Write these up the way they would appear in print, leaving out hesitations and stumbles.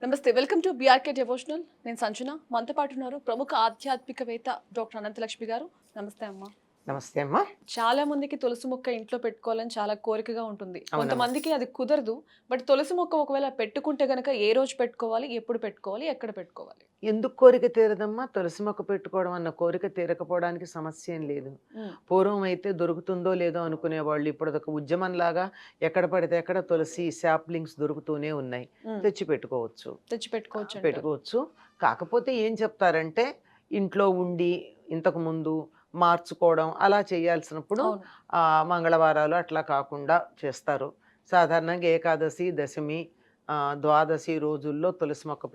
నమస్తే. Welcome to BRK devotional. నేను సంజన. మనతో పాటు ఉన్నారు ప్రముఖ ఆధ్యాత్మికవేత్త డాక్టర్ అనంతలక్ష్మి గారు. నమస్తే అమ్మా. నమస్తే అమ్మా. చాలా మందికి తులసి మొక్క ఇంట్లో పెట్టుకోవాలని చాలా కోరికగా ఉంటుంది. అవునమ్మా. కొంతమందికి అది కుదరదు. బట్ తులసి మొక్క ఒకవేళ పెట్టుకుంటే గనక ఏ రోజు పెట్టుకోవాలి, ఎప్పుడు పెట్టుకోవాలి, ఎక్కడ పెట్టుకోవాలి? ఎందుకు కోరిక తీరదమ్మా? తులసి మొక్క పెట్టుకోవడం అన్న కోరిక తీరకపోవడానికి సమస్య ఏం లేదు. హ్మ్. పూర్వం అయితే దొరుకుతుందో లేదో అనుకునేవాళ్ళు. ఇప్పుడు అదొక ఉద్యమంలాగా ఎక్కడ పడితే అక్కడ తులసి శాప్లింగ్స్ దొరుకుతూనే ఉన్నాయి. హ్మ్. తెచ్చి పెట్టుకోవచ్చు. తెచ్చి పెట్టుకోవచ్చు అంటారు. పెట్టుకోవచ్చు. కాకపోతే ఏం చెప్తారంటే ఇంట్లో ఉండి ఇంతకు ముందు మార్చుకోవడం అలా చేయాల్సినప్పుడు అవును. మంగళవారాలు అట్లా కాకుండా చేస్తారు. సాధారణంగా ఏకాదశి, దశమి, ద్వాదశి రోజుల్లో తులసి మొక్క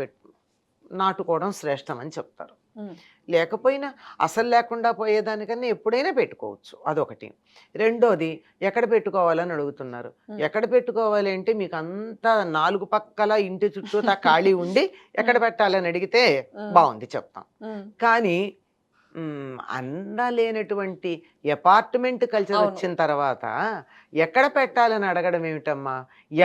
నాటుకోవడం శ్రేష్టం అని చెప్తారు. హ్మ్. లేకపోయినా అసలు లేకుండా పోయేదానికన్నా ఎప్పుడైనా పెట్టుకోవచ్చు. అదొకటి. రెండోది ఎక్కడ పెట్టుకోవాలని అడుగుతున్నారు. హ్మ్. ఎక్కడ పెట్టుకోవాలి అంటే మీకు అంతా 4 పక్కల ఇంటి చుట్టూతా ఖాళీ ఉండి ఎక్కడ హ్మ్. పెట్టాలని అడిగితే హ్మ్. బావుంది చెప్తాం. హ్మ్. కానీ అందలేనటువంటి అపార్ట్మెంట్ కల్చర్ అవును. వచ్చిన తర్వాత ఎక్కడ పెట్టాలని అడగడం ఏమిటమ్మా?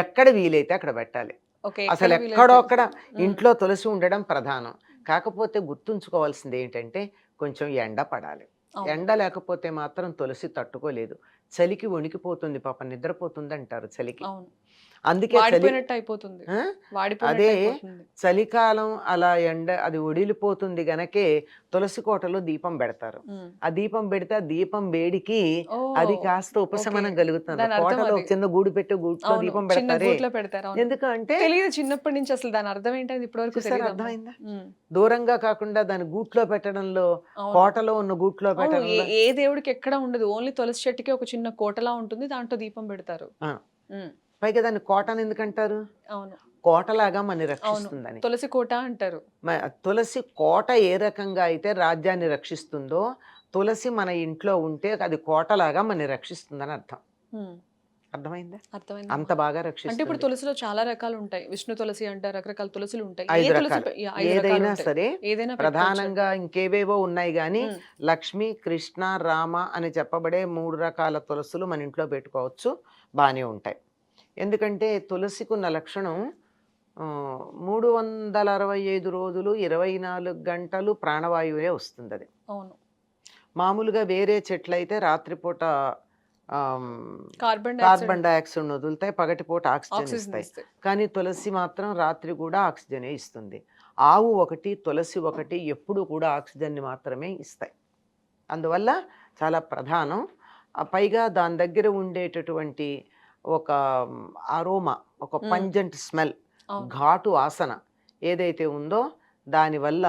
ఎక్కడ వీలైతే అక్కడ పెట్టాలి. ఓకే. ఎక్కడ అసలు ఎక్కడో వీలైతే. అక్కడ హ్మ్. ఇంట్లో తులసి ఉండడం ప్రధానం. కాకపోతే గుర్తుంచుకోవాల్సింది ఏంటంటే కొంచెం ఎండ పడాలి. అవును. ఎండ లేకపోతే మాత్రం తులసి తట్టుకోలేదు. చలికి వణికిపోతుంది పాపం, నిద్రపోతుందంటారు చలికి. అవును. అందుకే చలి వాడిపోయినట్టు అయిపోతుంది. ఆ! వాడిపోయినట్టు అదే అయిపోతుంది. చలికాలం అలా ఎండ అది ఒడిలిపోతుంది గనకే తులసి కోటలో దీపం బెడతారు. హ్మ్. ఆ దీపం బెడితే ఆ దీపం వేడికి అది ఓహ్! కాస్త ఓకే. ఉపశమనం కలుగుతుంది. దానర్థం కోటలో అది. ఒక చిన్న గూడు పెట్టి గూట్లో అవును. దీపం చిన్న బెడతారే. గూట్లో పెడతారు. అవును. ఎందుకు అంటే తెలీదు చిన్నప్పటి నుంచి అసలు దాని అర్థం ఏంటనేది ఇప్పటి వరకు చూసారా, తెలీదమ్మా. అర్థమైందా? హ్మ్. దూరంగా కాకుండా దాన్ని గూట్లో పెట్టడంలో, అవును. కోటలో ఉన్న గూట్లో అవును. ఏ పెట్టడంలో ఏ దేవుడికి ఎక్కడ ఉండదు. ఓన్లీ తులసి చెట్టుకే ఒక చిన్న కోటలా ఉంటుంది. దాంట్లో దీపం పెడతారు. ఆ! హ్మ్. పైగా దాన్ని కోటని ఎందుకంటారు? అవును. కోటలాగా మనని అవును. రక్షిస్తుందని. తులసి కోట అంటారు. తులసి కోట ఏ రకంగా అయితే రాజ్యాన్ని రక్షిస్తుందో, తులసి మన ఇంట్లో ఉంటే అది కోటలాగా మనని రక్షిస్తుందని అర్థం. హ్మ్. అర్థమైందా? అర్థమైందమ్మా. అంత బాగా అంటే ఇప్పుడు రక్షిస్తుంది. తులసిలో చాలా రకాలుంటాయి. విష్ణు తులసి అంటారు. రకరకాల తులసులుంటాయి. ఏ 5 తులసి రకాలు. యాహ్! 5 ఏదైనా రకాలుంటాయి. సరే ఏదైనా ప్రధానంగా పెట్టుకోవచ్చంటారు. ఇంకేవేవో ఉన్నాయి గానీ, హ్మ్. లక్ష్మి, కృష్ణ, రామ అని చెప్పబడే 3 రకాల తులసులు మన ఇంట్లో పెట్టుకోవచ్చు. బానే ఉంటాయి. ఎందుకంటే తులసికున్న లక్షణం 365 రోజులు 24 గంటలు ప్రాణవాయువే వస్తుందది. అవును. మామూలుగా వేరే చెట్లయితే రాత్రిపూట ఆహ్, కార్బన్ డయాక్సైడ్ కార్బన్ డయాక్సైడ్‌ని వదులుతాయి. పగటిపూట ఆక్సిజన్ ఆక్సిజన్ ఇస్తాయి. ఇస్తాయి. కానీ తులసి మాత్రం రాత్రి కూడా ఆక్సిజనే ఇస్తుంది. ఆవు ఒకటి, తులసి ఒకటి ఎప్పుడూ కూడా ఆక్సిజన్‌ని మాత్రమే ఇస్తాయి. అందువల్ల చాలా ప్రధానం. పైగా దాని దగ్గర ఉండేటటువంటి ఒక అరోమా, ఒక హ్మ్. పంజెంట్ స్మెల్, అవును. ఘాటు వాసన ఏదైతే ఉందో దానివల్ల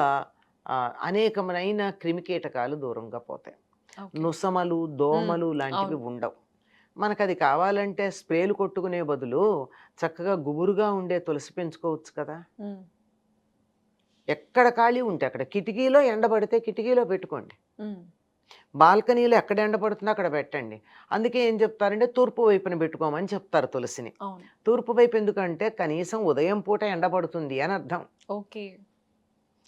అనేకమైన క్రిమికీటకాలు దూరంగా పోతాయి. ఓకే. నుసమలు, హ్మ్. దోమలు లాంటివి అవును. ఉండవు. మనకది కావాలంటే స్ప్రేలు కొట్టుకునే బదులు చక్కగా గుబురుగా ఉండే తులసి పెంచుకోవచ్చు కదా! హ్మ్. ఎక్కడ ఖాళీ ఉంటే అక్కడ కిటికీలో ఎండబడితే కిటికీలో పెట్టుకోండి. హ్మ్. బాల్కనీలో ఎక్కడ ఎండ పడుతుందో అక్కడ పెట్టండి. అందుకే ఏం చెప్తారంటే తూర్పు వైపున పెట్టుకోమని చెప్తారు తులసిని. అవును. తూర్పు వైపు ఎందుకంటే కనీసం ఉదయం పూట ఎండ పడుతుంది అని అర్థం. ఓకే.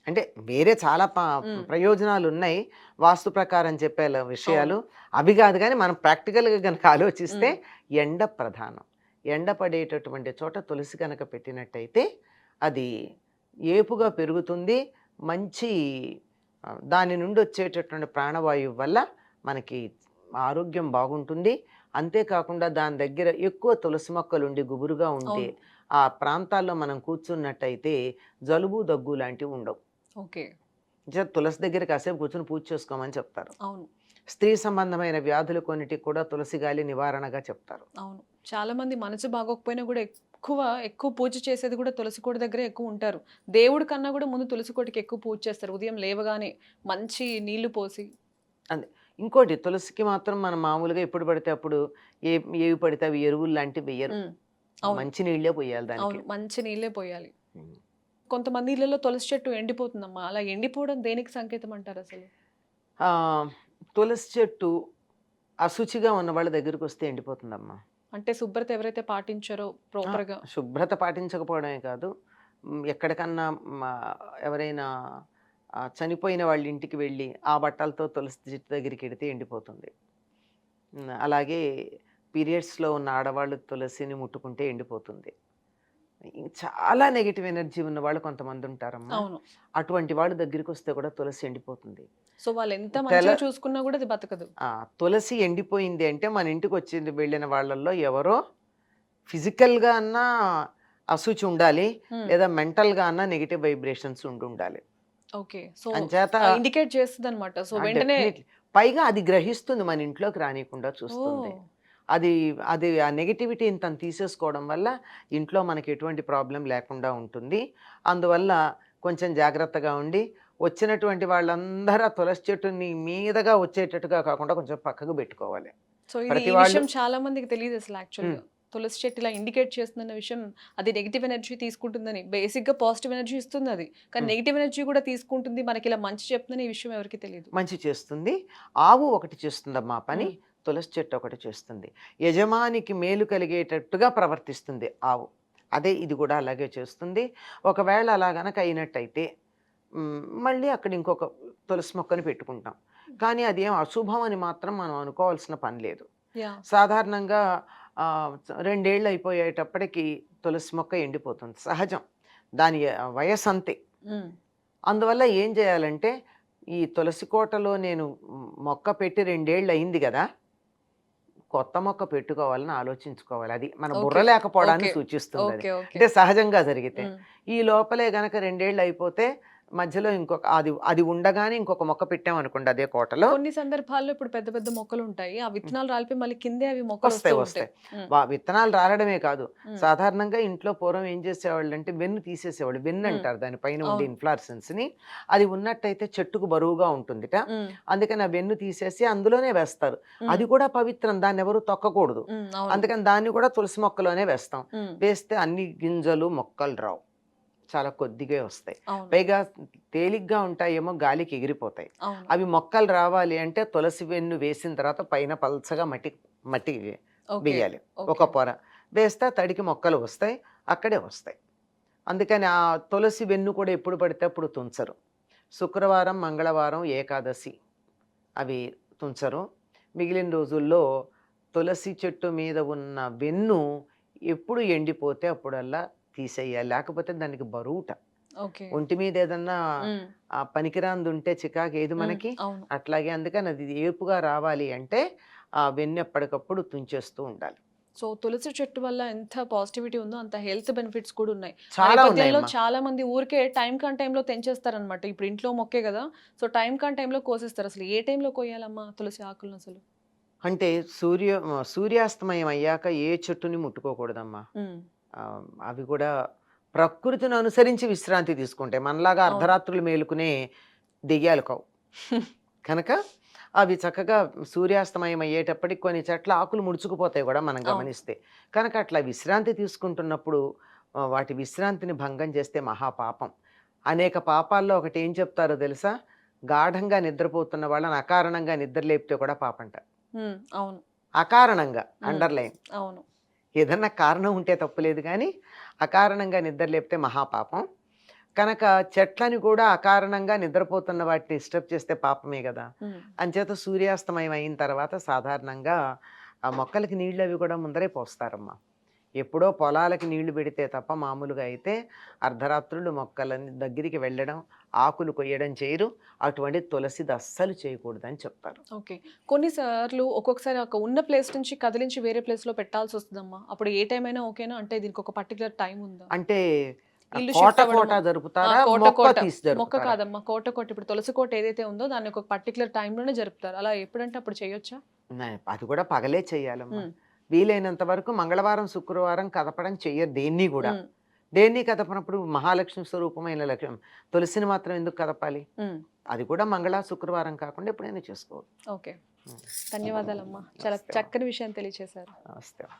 అంటే వేరే చాలా హ్మ్. ప్రయోజనాలున్నాయి. వాస్తు ప్రకారం చెప్పే అవును. విషయాలు. అవి కాదు గానీ మనం ప్రాక్టికల్‌గా గనక ఆలోచిస్తే హ్మ్. ఎండ ప్రధానం. ఎండ పడేటటువంటి చోట తులసి గనక పెట్టినట్టయితే అది ఏపుగా పెరుగుతుంది. మంచి దాని నుండి వచ్చేటటువంటి ప్రాణవాయువు వల్ల మనకి ఆరోగ్యం బాగుంటుంది. అంతే కాకుండా దాని దగ్గర ఎక్కువ తులసి మొక్కలుండి గుబురుగా ఉంటే అవును. ఆ ప్రాంతాల్లో మనం కూర్చున్నట్టయితే జలుబు, దగ్గు లాంటివి ఉండవు. ఓకే. తులసి దగ్గర కాసేపు కూర్చొని పూజ చేసుకోమని చెప్తారు. అవును. స్త్రీ సంబంధమైన వ్యాధులు కొన్నిటికి కూడా తులసి గాలి నివారణగా చెప్తారు. అవును. చాలా మంది మనసు బాగోకపోయినా గూడా ఎక్కువ పూజ చేసేది గూడా తులసి కోట దగ్గరే ఎక్కువుంటారు. దేవుడి కన్నా గూడా ముందు తులసి కోటకి ఎక్కువ పూజ చేస్తారు. ఉదయం లేవగానే మంచి నీళ్లు పోసి. అంతే. ఇంకోటి తులసికి మాత్రం మనం మామూలుగా ఎప్పుడు పడితే అప్పుడు ఏవి పడితే అవి ఎరువులు లాంటివి వెయ్యరు. హ్మ్. అవును. మంచి నీళ్ళే పొయ్యాలి దానికి. అవును. మంచి నీళ్ళే పోయాలి. హ్మ్. కొంతమంది ఇళ్లలో తులసి చెట్టు ఎండిపోతుందమ్మా. అలా ఎండిపోవడం దేనికి సంకేతం అంటారసలు? ఆహ్, తులసి చెట్టు అశుచిగా ఉన్న వాళ్ళ దగ్గరికొస్తే ఎండిపోతుందమ్మా. అంటే శుభ్రత ఎవరైతే పాటించారో ఆ! ప్రాపర్‌గా. శుభ్రత పాటించకపోవడమే కాదు. ఎక్కడికన్నా మా ఎవరైనా చనిపోయిన వాళ్ళ ఇంటికి వెళ్ళి, ఆ బట్టలతో తులసి చెట్టు దగ్గరికెడితే ఎండిపోతుంది. అలాగే పీరియడ్స్‌లో ఉన్న ఆడవాళ్ళు తులసిని ముట్టుకుంటే ఎండిపోతుంది. చాలా నెగిటివ్ ఎనర్జీ ఉన్న వాళ్ళు కొంతమంది ఉంటారమ్మా. అవును. అటువంటి వాళ్ళ దగ్గరికి వస్తే కూడా తులసి ఎండిపోతుంది. సో వాళ్ళు ఎంత తెల మంచిగా చూసుకున్నా కూడా అది బతకదు. తులసి ఎండిపోయింది అంటే మన ఇంటికి వచ్చి వెళ్ళిన వాళ్ళల్లో ఎవరో ఫిజికల్‌గా అన్నా అశుచి ఉండాలి. హ్మ్. లేదా మెంటల్‌గా అన్నా నెగెటివ్ వైబ్రేషన్స్ ఉండాలి. ఓకే. సో అంచేత ఇండికేట్ చేస్తదనమాట. సో వెంటనే డెఫినెట్లీ. పైగా అది గ్రహిస్తుంది, మన ఇంట్లోకి రానీయకుండా చూస్తుంది. ఓహ్! అది అది ఆ నెగటివిటీని తను తీసేసుకోవడం వల్ల ఇంట్లో మనకి ఎటువంటి ప్రాబ్లం లేకుండా ఉంటుంది. అందువల్ల కొంచెం జాగ్రత్తగా ఉండి, వచ్చినటువంటి వాళ్ళందరూ ఆ తులసి చెట్టుని మీదగా వచ్చేటట్టుగా కాకుండా కొంచెం పక్కకు పెట్టుకోవాలి. సో ఇది ప్రతి ఈ వాళ్ళు విషయం చాలా మందికి తెలీదసలు యాక్చువల్‌గా. హ్మ్. తులసి చెట్టు ఇలా ఇండికేట్ చేస్తుందన్న విషయం, అది నెగెటివ్ ఎనర్జీ తీసుకుంటుందని. బేసిక్‌గా పాజిటివ్ ఎనర్జీ ఇస్తుందది. కానీ హ్మ్. నెగెటివ్ ఎనర్జీ కూడా తీసుకుంటుంది. మనకిలా మంచి చెప్తుందని ఈ విషయం ఎవరికీ తెలీదు. మంచి చేస్తుంది. ఆవు ఒకటి చేస్తుందమ్మా పని. హ్మ్. తులసి చెట్టు ఒకటి చేస్తుంది. యజమానికి మేలు కలిగేటట్టుగా ప్రవర్తిస్తుంది ఆవు. అదే ఇది కూడా అలాగే చేస్తుంది. ఒకవేళ అలా గనక అయినట్టయితే మళ్ళీ అక్కడ ఇంకొక తులసి మొక్కని పెట్టుకుంటాం. కానీ అదేం అశుభం అని మాత్రం మనం అనుకోవాల్సిన పని లేదు. యాహ్! సాధారణంగా 2 ఏళ్ళు అయిపోయేటప్పటికి తులసి మొక్క ఎండిపోతుంది. సహజం. దాని వయసంతే. హ్మ్. అందువల్ల ఏం చేయాలంటే, ఈ తులసి కోటలో నేను మొక్క పెట్టి 2 ఏళ్ళు అయింది గదా! కొత్త మొక్క పెట్టుకోవాలని ఆలోచించుకోవాలి. అది మన బుర్ర ఓకే. లేకపోవడాన్ని ఓకే. సూచిస్తుందది. ఓకే. ఓకే. అంటే సహజంగా జరిగితే. హ్మ్. ఈ లోపలే గనక 2 ఏళ్ళు అయిపోతే మధ్యలో ఇంకొక అది అది ఉండగానే ఇంకొక మొక్క పెట్టామనుకోండి అదే కోటలో. కొన్ని సందర్భాల్లో ఇప్పుడు పెద్ద పెద్ద మొక్కలుంటాయి. ఆ హ్మ్. విత్తనాలు రాలిపోయి మళ్ళీ కిందే అవి మొక్కలొస్తూ వస్తాయి. ఉంటాయి. వస్తాయి. హ్మ్. విత్తనాలు రాలడమే కాదు. హ్మ్. సాధారణంగా ఇంట్లో పూర్వం ఏం చేసేవాళ్ళంటే వెన్ను తీసేసేవాళ్ళు. వెన్ను హ్మ్. అంటారు దాని పైన ఉండే అవును. ఇన్‌ఫ్లోరెసెన్స్‌ని. అది ఉన్నట్టయితే చెట్టుకు బరువుగా ఉంటుందిట. హ్మ్. అందుకని ఆ వెన్ను తీసేసి అందులోనే వేస్తారు. హ్మ్. అది కూడా పవిత్రం. దాన్నెవరు తొక్కకూడదు. హ్మ్. అవును. అందుకని దాన్ని కూడా తులసి మొక్కలోనే వేస్తాం. హ్మ్. వేస్తే అన్ని గింజలు, మొక్కలు రావు. చాలా కొద్దిగే వస్తాయి. అవును. పైగా తేలిగ్గా ఉంటాయేమో గాలికి ఎగిరిపోతాయి. అవును. అవి మొక్కలు రావాలి అంటే తులసి వెన్ను వేసిన తర్వాత పైన పల్చగా మట్టి మట్టి ఓకే. వేయాలి. ఒక ఓకే. పొర. వేస్తే తడికి మొక్కలు వస్తాయి. అక్కడే వస్తాయి. అందుకని ఆ తులసి వెన్ను కూడా ఎప్పుడు పడితే అప్పుడు తుంచరు. శుక్రవారం, మంగళవారం, ఏకాదశి అవి తుంచరు. మిగిలిన రోజుల్లో తులసి చెట్టు మీద ఉన్న వెన్ను ఎప్పుడు ఎండిపోతే అప్పుడల్లా తీసేయాలి. లేకపోతే దానికి బరువుట. ఓకే. ఒంటి మీద ఏదన్నా హ్మ్. పనికిరానిదుంటే చికాకు ఏది హ్మ్. మనకి? అవును. అట్లాగే అందుకని అది ఏపుగా రావాలి అంటే ఆ వెన్ను ఎప్పటికప్పుడు తుంచేస్తూ ఉండాలి. సో, తులసి చెట్టు వల్ల ఎంత పాజిటివిటీ ఉందో అంత హెల్త్ బెనిఫిట్స్ కూడా ఉన్నాయి. ఆ చాలా నేపథ్యంలో ఉన్నాయమ్మా. చాలా మంది ఊరికే టైమ్ కాని టైంలో తెంచేస్తారనమాట. ఇప్పుడు ఇంట్లో మొక్కే గదా! సో, టైమ్ కాని టైంలో కోసేస్తారు. అసలు ఏ టైంలో కోయాలమ్మా తులసి ఆకులనసలు? అంటే సూర్యాస్తమయం అయ్యాక ఏ చెట్టుని ముట్టుకోకూడదమ్మా. హ్మ్. అవి కూడా ప్రకృతిని అనుసరించి విశ్రాంతి తీసుకుంటాయి. మనలాగా అవును. అర్ధరాత్రులు మేలుకునే దెయ్యాలు కావు. కనుక అవి చక్కగా సూర్యాస్తమయం అయ్యేటప్పటికి కొన్ని చెట్ల ఆకులు ముడుచుకుపోతాయి గూడా మనం అవును. గమనిస్తే. కనుక అట్లా విశ్రాంతి తీసుకుంటున్నప్పుడు వాటి విశ్రాంతిని భంగం చేస్తే మహాపాపం. అనేక పాపాల్లో ఒకటి ఏం చెప్తారో తెలుసా? గాఢంగా నిద్రపోతున్న వాళ్ళని అకారణంగా నిద్ర లేపితే కూడా పాపంట. హ్మ్. అవును. అకారణంగా హ్మ్. అండర్‌లైన్. అవును. ఏదన్నా కారణం ఉంటే తప్పులేదు గానీ, అకారణంగా నిద్ర లేపితే మహాపాపం. కనుక చెట్లని కూడా అకారణంగా నిద్రపోతున్న వాటిని డిస్టర్బ్ చేస్తే పాపమే గదా! హ్మ్. అంచేత సూర్యాస్తమయం అయిన తర్వాత సాధారణంగా ఆ మొక్కలకి నీళ్ళవి కూడా ముందరే పోస్తారమ్మా. ఎప్పుడో పొలాలకి నీళ్లు పెడితే తప్ప మామూలుగా అయితే అర్ధరాత్రులు మొక్కలని దగ్గరికి వెళ్ళడం, ఆకులు కొయ్యడం చేయరు. అటువంటి తులసిది అస్సలు చేయకూడదని చెప్తారు. ఓకే. కొన్ని సార్లు ఒక్కొక్కసారి ఒక ఉన్న ప్లేస్ నుంచి కదిలించి వేరే ప్లేస్‌లో పెట్టాల్సొస్తదమ్మా. అప్పుడు ఏ టైం అయినా ఓకేనా? అంటే దీనికొక పర్టిక్యులర్ టైమ్ ఉందా? అంటే ఇల్లు కోట షిఫ్ట్ కోట అవ్వడము. ఆ! జరుపుతారా? కోట మొక్క కోట. తీసి మొక్క జరుపుతారా? కాదమ్మా. కోట కోట. ఇప్పుడు తులసి కోట ఏదైతే ఉందో దాన్ని ఒక పర్టిక్యులర్ టైమ్‌లోనే జరుపుతారు. అలా ఎప్పుడంటే అప్పుడు చేయొచ్చా? అది కూడా పగలే చెయ్యాలమ్మా. హ్మ్. వీలైనంత వరకు మంగళవారం, శుక్రవారం కదపడం చెయ్యరు దేన్ని గూడా. హ్మ్. దేన్ని కదపనప్పుడు మహాలక్ష్మి స్వరూపమైన లక్ష్మి తులసిని మాత్రం ఎందుకు కదపాలి? హ్మ్. అది కూడా మంగళ, శుక్రవారం కాకుండా ఎప్పుడైనా చేసుకోవచ్చు. ఓకే. హ్మ్. ధన్యవాదాలమ్మా. చాలా నమస్తే అమ్మ. చక్కని విషయం తెలియచేశారు. నమస్తే అమ్మ.